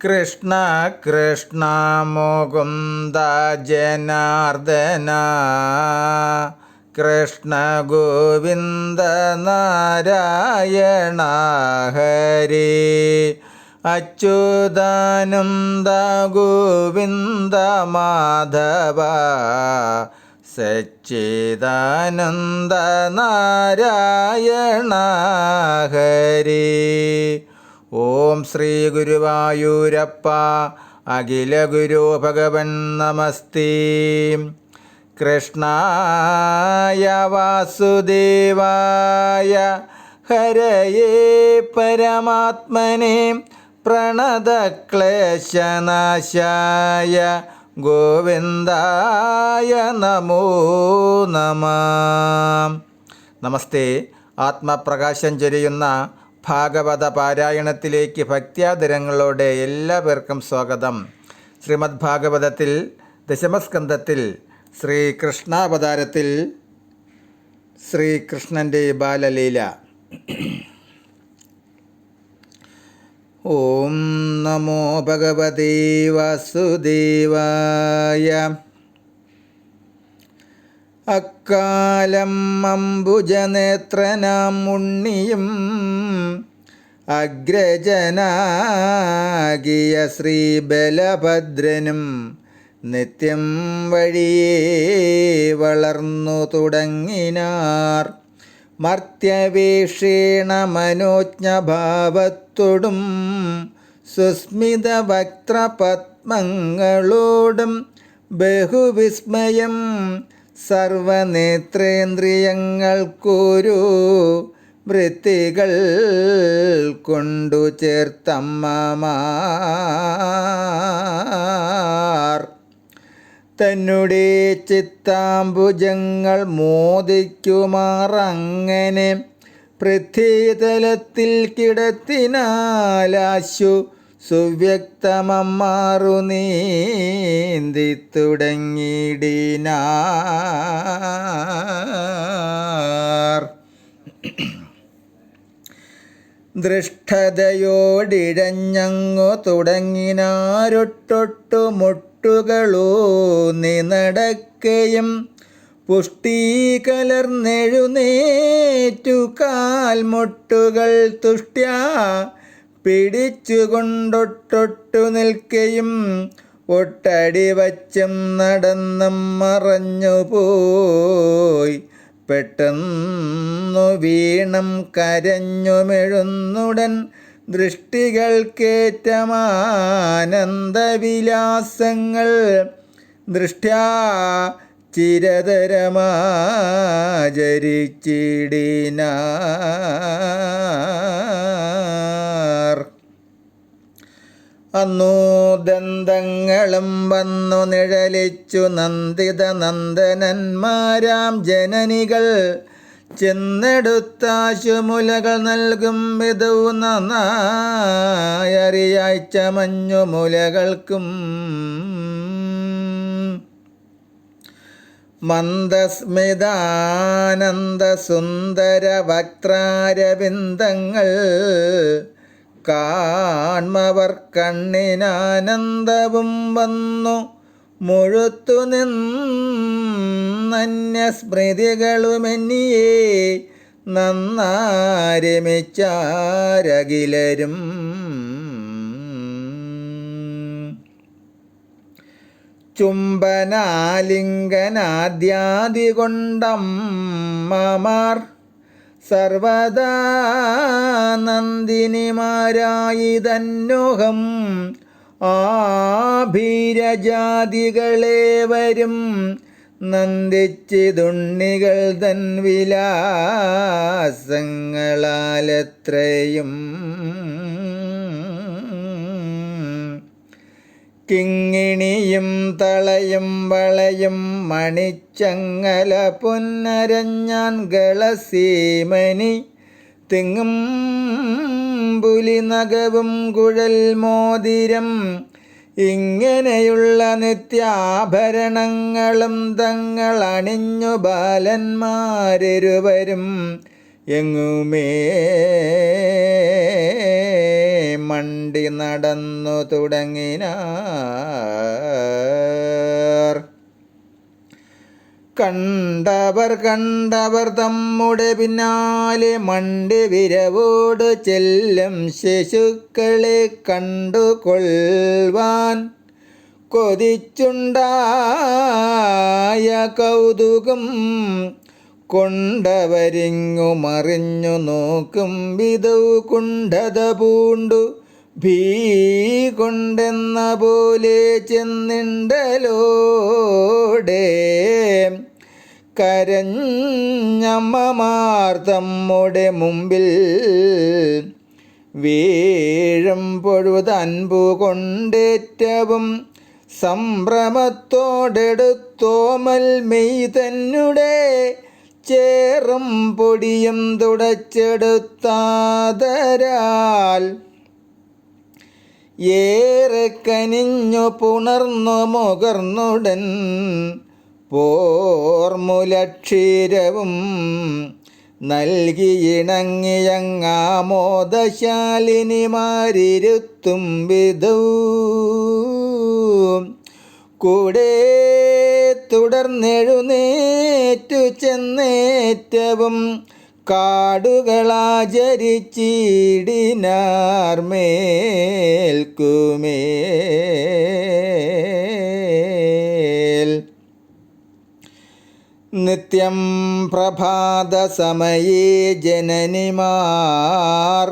കൃഷ്ണ കൃഷ്ണ മുകുന്ദ ജനാർദ്ദന കൃഷ്ണ ഗോവിന്ദ നാരായണ ഹരി അച്യുതാനന്ദ ഗോവിന്ദ മാധവ സച്ചിദാനന്ദ നാരായണ ഹരി. ഓം ശ്രീ ഗുരുവായൂരപ്പ അഖില ഗുരു ഭഗവൻ നമസ്തേ. കൃഷ്ണായ വാസുദേവായ ഹരയേ പരമാത്മനെ പ്രണതക്ലേശനാശായ ഗോവിന്ദായ നമോ നമഃ. നമസ്തേ. ആത്മപ്രകാശം ചൊരിയുന്ന ഭാഗവത പാരായണത്തിലേക്ക് ഭക്ത്യാദരങ്ങളോടെ എല്ലാവർക്കും സ്വാഗതം. ശ്രീമദ് ഭാഗവതത്തിൽ ദശമസ്കന്ധത്തിൽ ശ്രീകൃഷ്ണാവതാരത്തിൽ ശ്രീകൃഷ്ണൻ്റെ ബാലലീല. ഓം നമോ ഭഗവതേ വാസുദേവായ. അക്കാലം അംബുജനേത്രനാം ഉണ്ണിയും അഗ്രജനാകിയ ശ്രീബലഭദ്രനും നിത്യം വഴിയേ വളർന്നു തുടങ്ങിനാർ. മർത്യവേഷേണ മനോജ്ഞഭാവത്തോടും സുസ്മിത വക്ത്രപത്മങ്ങളോടും ബഹുവിസ്മയം സർവനേത്രേന്ദ്രിയങ്ങൾക്കൊരു വൃത്തികൾ കൊണ്ടു ചേർത്തമ്മമാർ തന്നുടെ ചിത്താംബുജങ്ങൾ മോദിക്കുമാറങ്ങനെ പൃഥ്വിതലത്തിൽ കിടത്തിനാലാശു സുവ്യക്തമമ്മാറു നീന്തി തുടങ്ങിയിടിനാർ. ദൃഷ്ടതയോടിഴഞ്ഞങ്ങു തുടങ്ങിനാരൊട്ടൊട്ടു മുട്ടുകളൂന്നി നടക്കയും പുഷ്ടീകലർന്നെഴുന്നേറ്റു കാൽമുട്ടുകൾ തുഷ്ട്യാ പിടിച്ചുകൊണ്ടൊട്ടൊട്ടു നിൽക്കയും ഒട്ടടി വച്ചും നടന്നും മറഞ്ഞുപോയി പെട്ടെന്നു വീണം കരഞ്ഞുമെഴുന്നുടൻ ദൃഷ്ടികൾക്കേറ്റമാനന്ദവിലാസങ്ങൾ ദൃഷ്ട്യാ ചിരതരമാചരിച്ചിടിനാർ. അന്നു ദന്തങ്ങളും വന്നു നിഴലിച്ചു നന്ദിത നന്ദനന്മാരാം ജനനികൾ ചെന്നെടുത്താശുമുലകൾ നൽകും വിധവും നന്നായറിയാഴ്ച മഞ്ഞുമുലകൾക്കും മന്ദസ്മിതാനന്ദ സുന്ദര വക്രാരവിന്ദങ്ങൾ കാൺമവർ കണ്ണിനാനന്ദവും വന്നു മുഴുത്തു നിന്നന്യസ്മൃതികളുമെന്നിയെ നന്നാരമിച്ചാരകിലരും. ചുംബനാലിംഗനാദ്യാദി കൊണ്ടമ്മമാർ സർവദാ നന്ദിനിമാരായി തന്നോഹം ആഭീരജാതികളേവരും നന്ദിച്ചിതുണ്ണികൾ തൻ വിലാസങ്ങളാലത്രയും. കിങ്ങിണിയും തളയും വളയും മണിച്ചങ്ങല പൊന്നരഞ്ഞാൻ ഗളസീമനി തിങ്ങും പുലിനഖവും കുഴൽ മോതിരം ഇങ്ങനെയുള്ള നിത്യാഭരണങ്ങളും തങ്ങൾ അണിഞ്ഞു ബാലന്മാരിരുവരും എങ്ങുമേ മണ്ടി നടന്നു തുടങ്ങിനാർ. കണ്ടവർ തമ്മുടെ പിന്നാലെ മണ്ടി വിരവോട് ചെല്ലും ശിശുക്കളെ കണ്ടുകൊള്ളുവാൻ കൊതിച്ചുണ്ടായ കൗതുകം കൊണ്ടവരിങ്ങു മറിഞ്ഞു നോക്കും വിധൗ കുണ്ഠത പൂണ്ടു ഭീ കൊണ്ടെന്ന പോലെ ചെന്നിണ്ടലോടെ കരഞ്ഞമ്മമാർ തമ്മുടെ മുമ്പിൽ വീഴും പൊഴുതൻപു കൊണ്ടേറ്റവും സംഭ്രമത്തോടെടുത്തോമൽ മെയ് തന്നുടെ ചേറും പൊടിയും തുടച്ചെടുത്താതരാൽ ഏറെ കനിഞ്ഞു പുണർന്നു മുകർന്നുടൻ പോർമുലക്ഷീരവും നൽകിയിണങ്ങിയങ്ങാമോദശാലിനിമാരിരുത്തും വിധൗ കൂടെ തുടർന്നെഴുന്നേറ്റു ചെന്നേറ്റവും കാടുകളാചരിച്ചിടിനാർ മേൽക്കുമേൽ. നിത്യം പ്രഭാതസമയേ ജനനിമാർ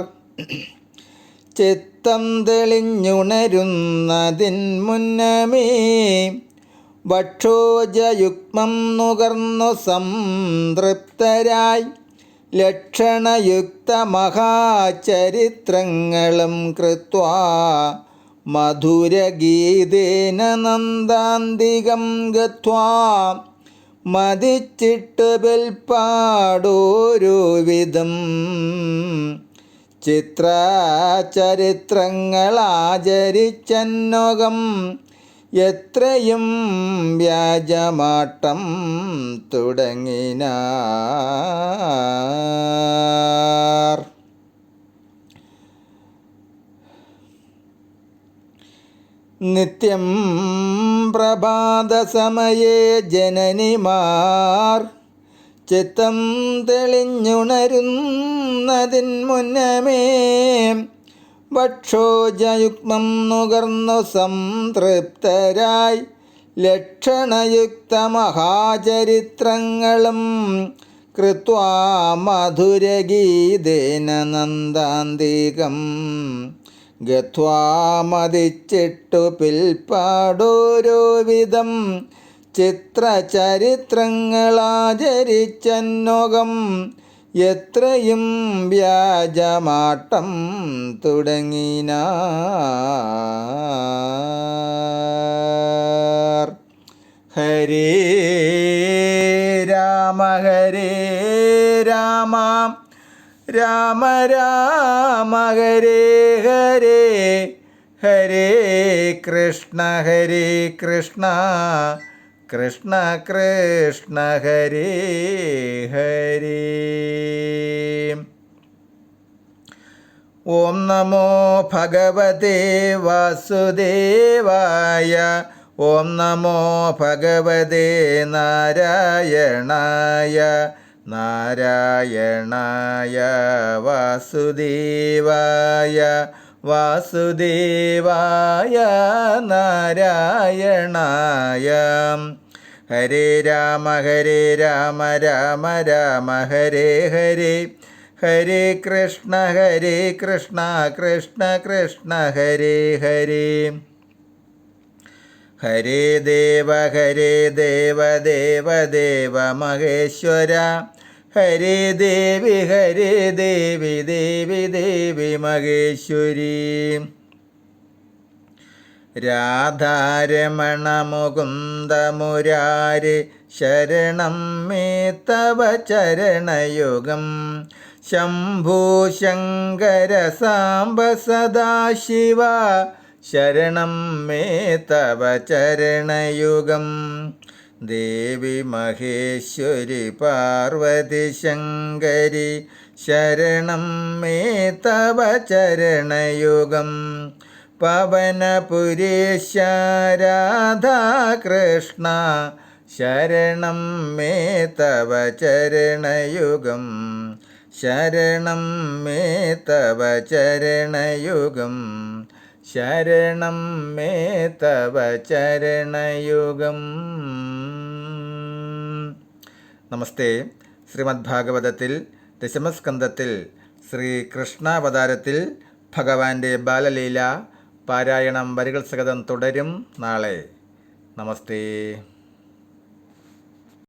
ചിത്തം തെളിഞ്ഞുണരുന്നതിൻ മുന്നമേ ഭക്ഷോജയുഗ്മം നുകർന്നു സംതൃപ്തരായി ലക്ഷണയുക്ത മഹാചരിത്രങ്ങളും കൃത്വാ മധുരഗീതേന നന്ദാന്തികം ഗത്വാ മതിച്ചിട്ട് ബൽപ്പാടോരോ വിധം ചിത്രചരിത്രങ്ങളാചരിച്ചന്നോകം എത്രയും വ്യാജമാട്ടം തുടങ്ങിനാർ. നിത്യം പ്രഭാതസമയേ ജനനിമാർ ചിത്തം തെളിഞ്ഞുണരുന്നതിൻ മുന്നമേ ഭക്ഷോജയുഗ്മം നുകർന്നു സംതൃപ്തരായി ലക്ഷണയുക്ത മഹാചരിത്രങ്ങളും കൃത്വാ മധുരഗീതേന നന്ദാന്തികം ഗത്വാ മതിച്ചിട്ടു പിൽപ്പാടോരോ വിധം ചിത്രചരിത്രങ്ങളാചരിച്ചന്നോകം എത്രയും വ്യാജമാട്ടം തുടങ്ങിനാർ. ഹരേ രാമ രാമ രാമ ഹരേ ഹരേ ഹരേ കൃഷ്ണ കൃഷ്ണ കൃഷ്ണ ഹരേ ഹരേ. ഓം നമോ ഭഗവതേ വാസുദേവായ. ഓം നമോ ഭഗവതേ നാരായണായ. നാരായണായ വാസുദേവായ. വാസുദേവായ നാരായണായ. ഹരേ രാമ രാമ രാമ ഹരേ ഹരേ ഹരേ കൃഷ്ണ കൃഷ്ണ കൃഷ്ണ ഹരേ ഹരേ. ഹരേ ദേവ ദേവ മഹേശ്വര. ഹരേ ദേവി ദേവി മഹേശ്വരി. രാധാരമണ മുകുന്ദ മുരാരി ശരണം മേ തവ ചരണയുഗം. ശംഭോ ശങ്കര സാംബ സദാശിവ ശരണം മേ തവ ചരണയുഗം. ദേവി മഹേശ്വരി പാർവതി ശങ്കരി ശരണം മേ തവ ചരണയുഗം. പവനപുരീശ രാധാകൃഷ്ണ ശരണം മേ തവ ചരണയുഗം. ശരണം മേ തവ ചരണയുഗം. ശരണം മേ തവ ചരണയുഗം. നമസ്തേ. ശ്രീമദ്ഭാഗവതത്തിൽ ദശമസ്കന്ധത്തിൽ ശ്രീകൃഷ്ണാവതാരത്തിൽ ഭഗവാന്റെ ബാലലീല പാരായണം വരികൾ സഹിതം തുടരും നാളെ. നമസ്തേ.